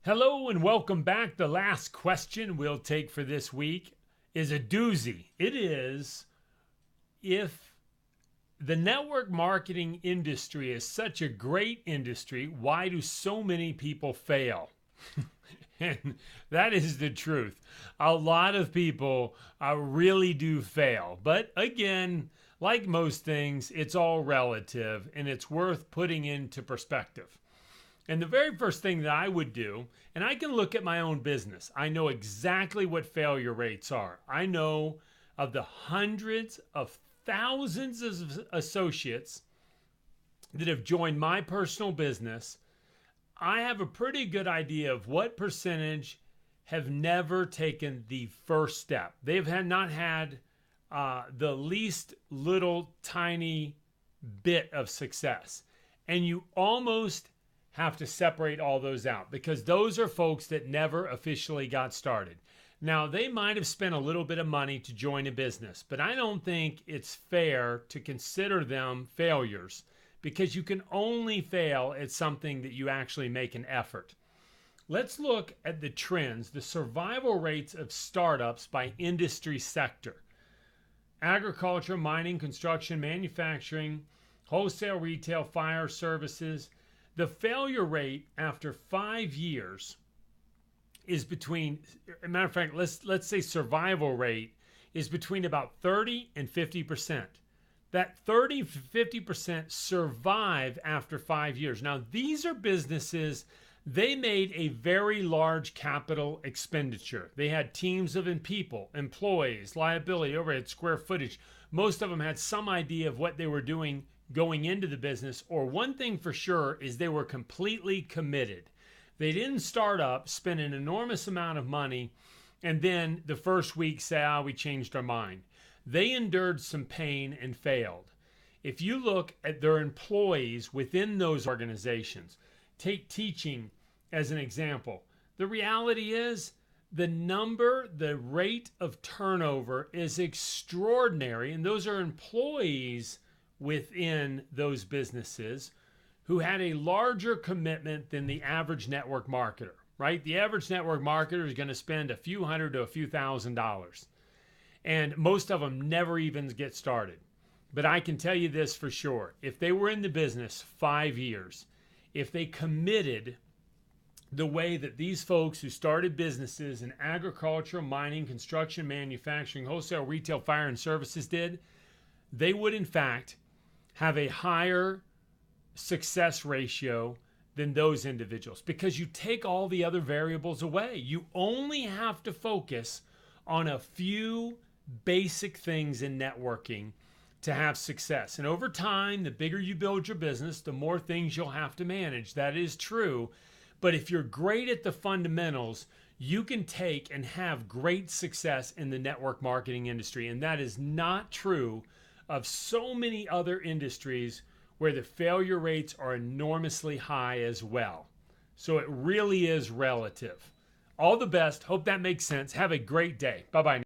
Hello and welcome back. The last question we'll take for this week is a doozy. It is, if the network marketing industry is such a great industry, why do so many people fail? And that is the truth. A lot of people really do fail. But again, like most things, it's all relative and it's worth putting into perspective. And the very first thing that I would do, and I can look at my own business, I know exactly what failure rates are. I know of the hundreds of thousands of associates that have joined my personal business. I have a pretty good idea of what percentage have never taken the first step. They've not had the least little tiny bit of success. And you almost have to separate all those out because those are folks that never officially got started. Now, they might have spent a little bit of money to join a business, but I don't think it's fair to consider them failures because you can only fail at something that you actually make an effort. Let's look at the trends, the survival rates of startups by industry sector. Agriculture, mining, construction, manufacturing, wholesale, retail, fire services. The failure rate after 5 years is between, as a matter of fact, let's say survival rate is between about 30 and 50%. That 30 to 50% survive after 5 years. Now, these are businesses, they made a very large capital expenditure. They had teams of people, employees, liability, overhead, square footage. Most of them had some idea of what they were doing going into the business, or one thing for sure is they were completely committed. They didn't start up, spend an enormous amount of money, and then the first week say, we changed our mind. They endured some pain and failed. If you look at their employees within those organizations, take teaching as an example, the reality is the rate of turnover is extraordinary, and those are employees within those businesses who had a larger commitment than the average network marketer, right? The average network marketer is going to spend a few hundred to a few $1,000s. And most of them never even get started. But I can tell you this for sure. If they were in the business 5 years, if they committed the way that these folks who started businesses in agriculture, mining, construction, manufacturing, wholesale, retail, fire, and services did, they would in fact have a higher success ratio than those individuals because you take all the other variables away. You only have to focus on a few basic things in networking to have success. And over time, the bigger you build your business, the more things you'll have to manage. That is true. But if you're great at the fundamentals, you can take and have great success in the network marketing industry. And that is not true of so many other industries where the failure rates are enormously high as well. So it really is relative. All the best. Hope that makes sense. Have a great day. Bye-bye now.